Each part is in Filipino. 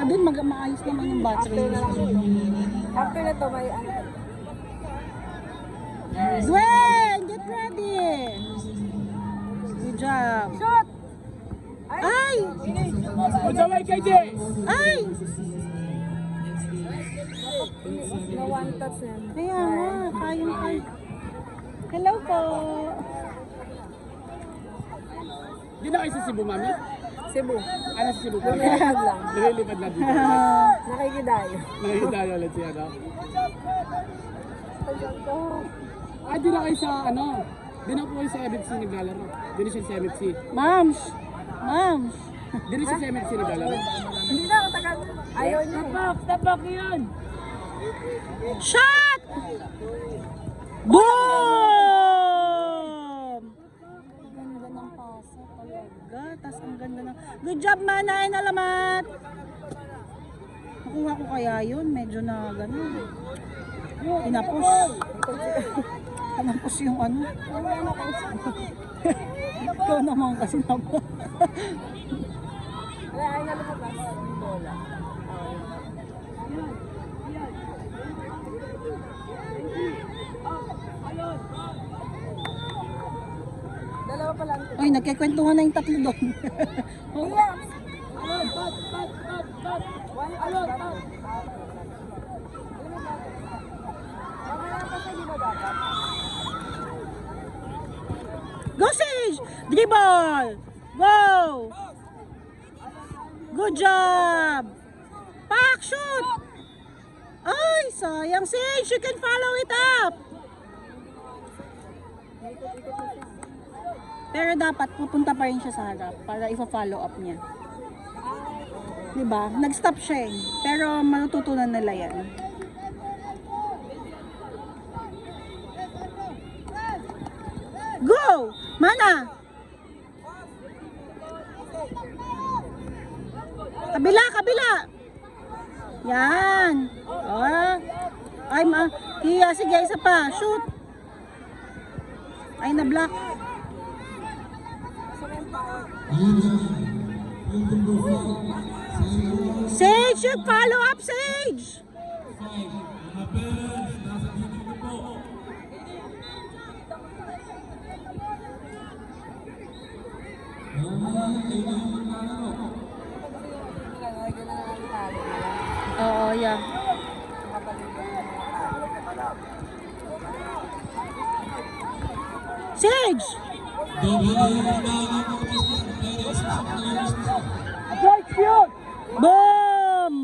Doon maayos naman yung battery. After na to, may ano. Gwen, get ready! Good job. Shoot! Ay! Magdaway kay J! Ay! No one touch na. Kaya nga, kayang. Hello po. Di na kayo sa Cebu, mami? Cebu. Ano sa Cebu? Lumilipad lang. Lumilipad na dito. Nakikidayo. Nakikitayo ulit siya, no? Ah, di na kayo sa ano? Di na po kayo sa MFC naglalaro. Di na siya sa MFC. Mams! Di na siya sa MFC naglalaro. Hindi na, katagal. Ayaw niya. Step back yun! Shot! Boom! Ang ganda ng pasa talaga. Tapos ang ganda ng... Good job, Manay, Alamat! Nakuha ko kaya yun. Medyo na gano'n. Tinapos. Tinapos yung ano. Ikaw naman kasi naman. Wala, ay na lumabas. Bola. Dalawa pa lang. Uy, nagkikwentuhan na yung tatlo doon. One out. Mamaya pa siya, di ba dapat? Go, Sage! Dribble! Go! Good job! Pak! Shoot! Ay, sayang. Sage, you can follow it up! Pero dapat pupunta pa rin siya sa harap para ipa-follow up niya. Diba? Nag-stop siya eh. Pero matututunan nila yan. Go! Mana! Kabila! Yan! Oh. Ay, Kia, sige, isa pa. Shoot! Ay, na-block. Sage, you follow up, Sage! Oo, yeah. Sage! Boom!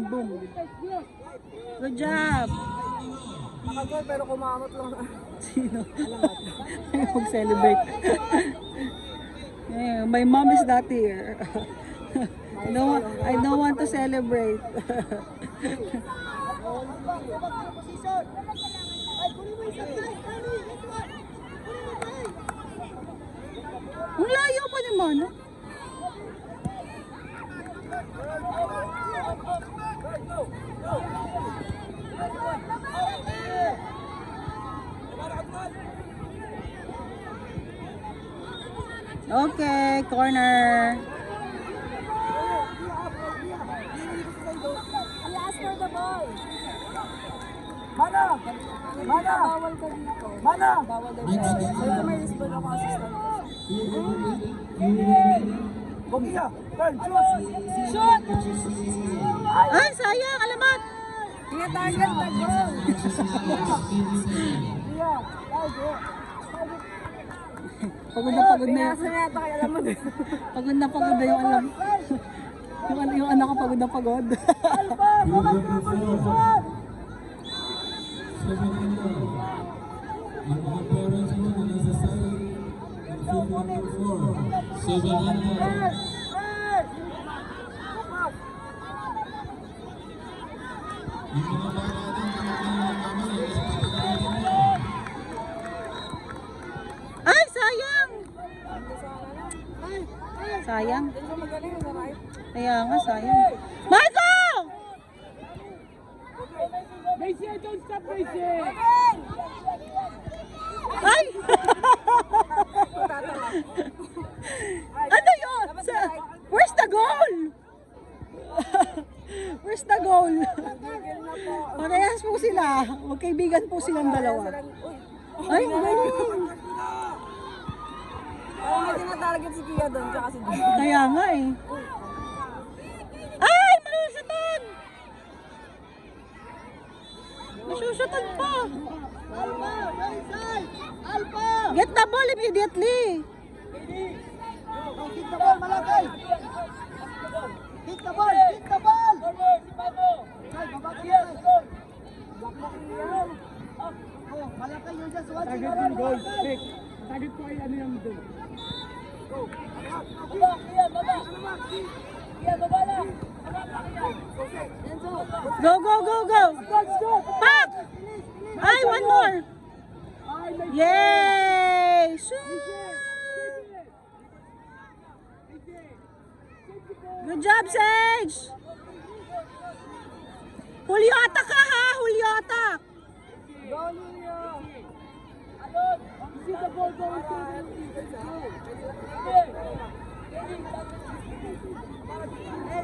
Boom. Good job! Nakagol pero kumamot lang. Sino? Ayaw mag-celebrate. Yeah, my mom is not here. I don't want to celebrate. Ang layo pa naman, no? Okay, corner. Ask for the ball. Mana! Bawal ka dito. Bawal daw siya. So ito may respond ako assistant ko. Shoot! Ay, sayang, alamat. Tina-target na goal. Pagod na pagod na. Pinasa na yata kay Alaman. Pagod na yung alam. yung anak ko pagod na pagod. Ay, sayang! Sayang. Hindi siya magaling sa right. Kaya nga, sayang. Michael! Gracie, don't stop, Gracie! Ay! Ano yun? Where's the goal? Where's the goal? Tigil na po. Parehas po sila. Magkaibigan po silang dalawa. Uy. Ay, galing. Parang may tinatarget si Kia doon, tsaka si Doon. Kaya nga eh. Ay, malusutan! Nasusutan pa. Alpha! Right side! Alpha! Get the ball immediately. Hit the ball, Malakay! Hit the ball! Hit the ball! Ay, babaki yan! Oh, Malakay, you're just watching. Target yung goal. Rick, target ko ay ano yung doon. Go, go, go, go. Pack! Ay, one more. Yay! Shoot! Good job, Sage! Julio, attack ka ha! Julio, attack!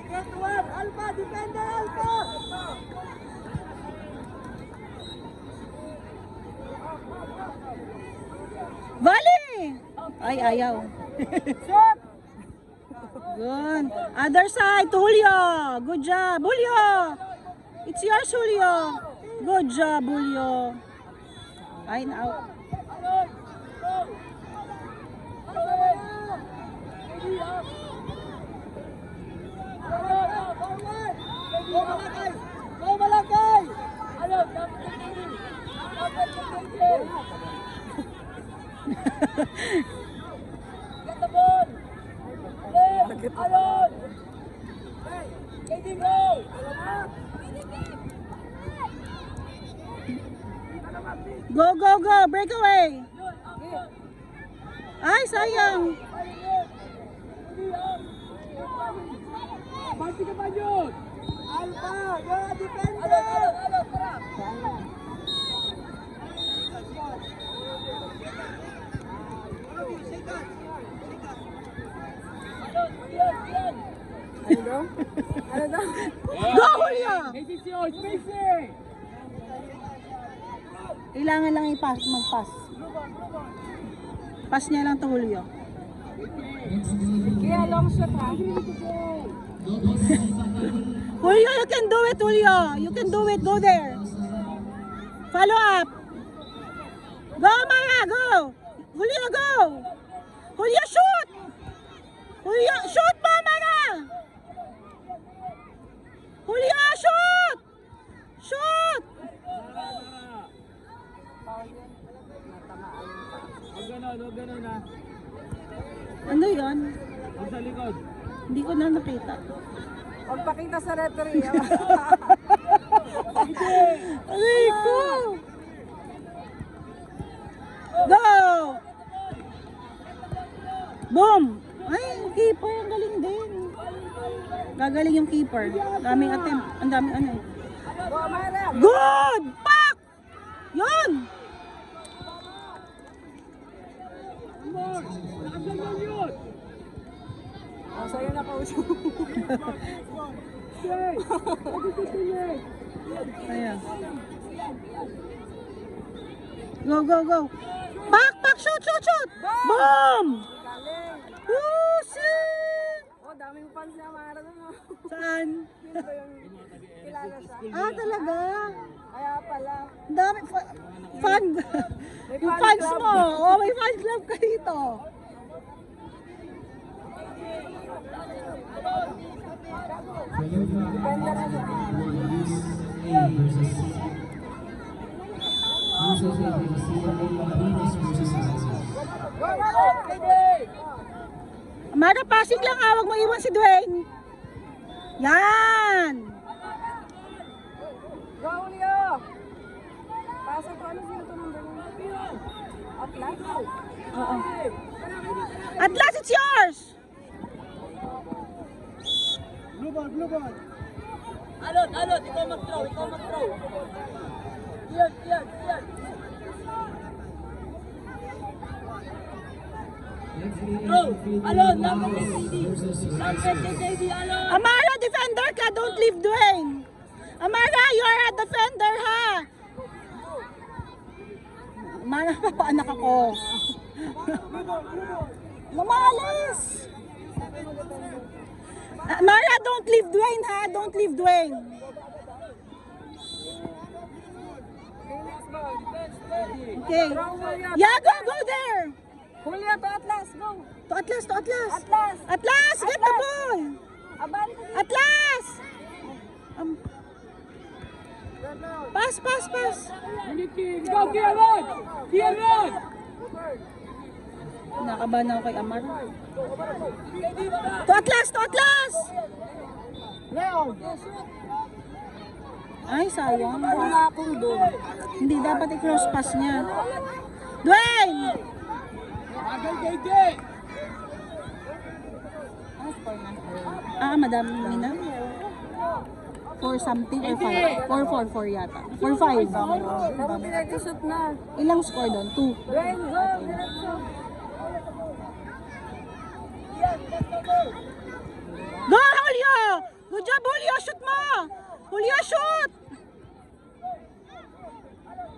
Get one! Alpha! Defender Alpha! Volley! Ay, ayaw. Shot! Good. Other side, to Julio. Good job, Julio. It's yours, Julio. Good job, Julio. Ay, now. Go Malakay! Go Malakay! Go, go, go. Break away. Ay, sayang. Pati ka ba yun? Alpha! Go defender! Ano daw? Ano daw? Go, Julio. Space yun! Space! Kailangan lang i-pass, mag-pass. Pass niya lang to Julio. Kaya long shot ha? Julio, you can do it, Julio. You can do it. Go there. Follow up. Go, Maya, go. Julio, go. Julio, shoot. Julio, shoot, Mama na. Julio, shoot. Shoot. Huwag ganun na. Ano yun? Huwag sa likod. Hindi ko na nakita. Huwag pakita sa referee. Aray ko. Go. Boom. Ay, yung keeper, ang galing din. Gagaling yung keeper. Daming attempt. Ang daming ano eh. Go Mara! Good! Pak! Yun! Nakasalman yun! Oh, sa'yo na kausap. Stay! Pag-itutuloy! Ayan. Go, go, go. Pak! Pak! Shoot! Shoot! Shoot! Boom! Galing! Woo! Shoot! Oh, daming fans na Mara doon. Oh. Saan? Sino ba yung kilala siya? Ah, talaga? Kaya pala. Ang dami. Fan. Yung fans mo. Oh, may fan club ka dito. Defender na siya. Go Mara! Mara, passing lang ah. Huwag mo iwan si Dwayne. Yan. Go Julio! Pasok ko, ano sino ito number mo? Atlas? Oo. Atlas, it's yours. Blue ball, blue ball! Alon, ikaw mag-throw, Yan. Bro, alon, dapat yung CD! Amara, defender ka. Don't leave Dwayne. Amara, you are a defender, ha? Amara, papaanak ako. Mamalis! Amara, don't leave Dwayne, ha? Don't leave Dwayne. Okay. Yeah, go there. Julia, to Atlas, go. To Atlas. Atlas. Atlas, get the ball. Abante. Atlas. Pass. Go, Kieran! Kieran! Nakabahan ako kay Amar. To Atlas. Leo! Ay, sayang. Wala akong doon. Hindi dapat i-cross pass niya. Dwayne! Agal, KJ! Madami na. 4 something or 5? 4 yata. 4-5. Tama pinag-isot na. Ilang score doon? 2. Dwayne, go. Diretso. Go, Julio! Good job, Julio! Shoot mo! Julio, shoot!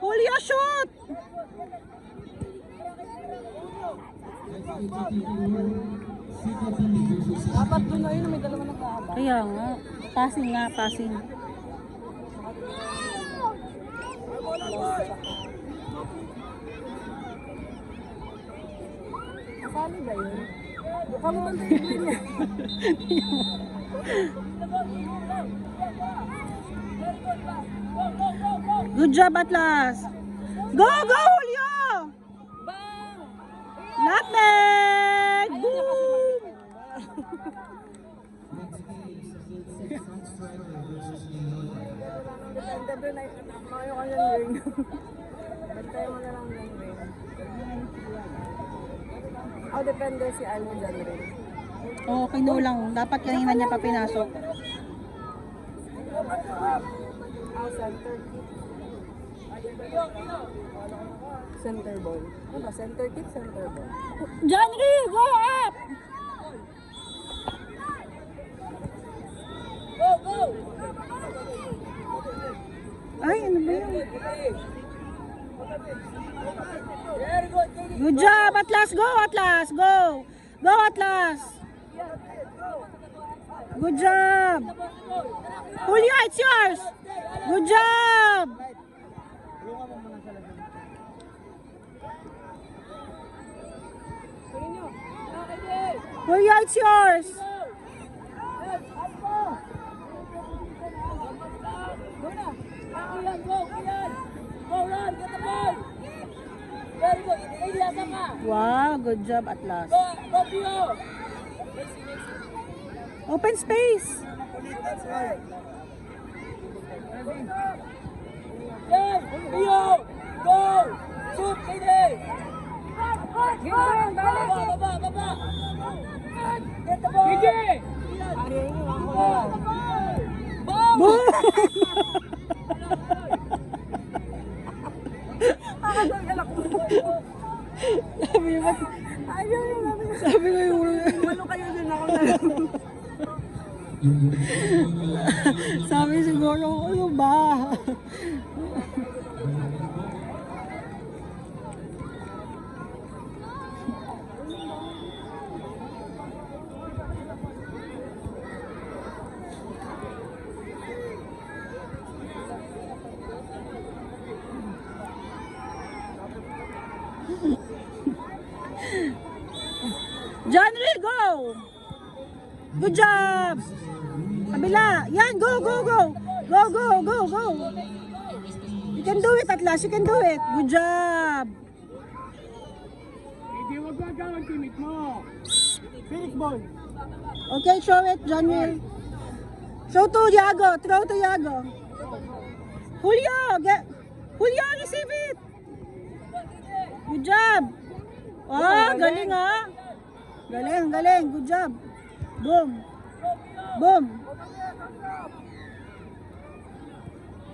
Julio, shoot! Dapat doon na yun, may dalawa na kaaba. Kaya nga. Passing. Kasali ba yun? Kamutan tayo niya. Good job, Atlas! Go, Julio! Bang! Nutmeg! Boom! Ganda doon ay mayo ka ng ring. Bantay mo na lang ng ring. Depende si Almo dyan rin. Oo, kinulang. Dapat kanina niya pa pinasok. Center. Center ball. Ano ba? Center kick, center ball. Janry, go up! Ay, ano ba yun? Good job, Atlas! Go, Atlas! Go! Go, Atlas! Good job! Julio, it's yours! Good job! Julio, it's yours! Wow, good job, Atlas. Open space. KJ! Boom! Sabi mo, Ayaw yung namin. sabi ko yung Ano kayo din ako na lang. sabi siguro, ano ba? Janry, go! Good job! Kabila! Yan, go! Go! You can do it, Atlas. You can do it. Good job! Hindi, wag gagawin teammate mo. Finish ball. Okay, show it, Janry. Show to Yago. Throw to Yago. Julio! Julio, receive it! Good job! Ah, galing ah! Galing. Good job. Boom.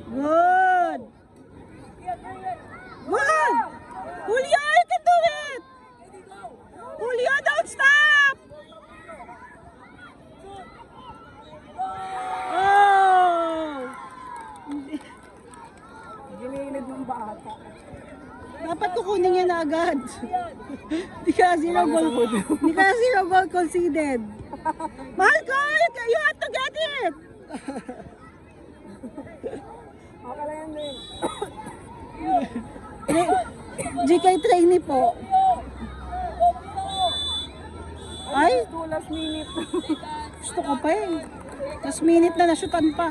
Good. Julio, you can do it. Julio, don't stop. kunin niya na agad. Di ka zero goal conceded. Mahal ko, you have to get it. Okay lang yan, Dave. GK trainee po. Ay, Last minute. gusto ko pa eh. Last minute na nasyutan pa.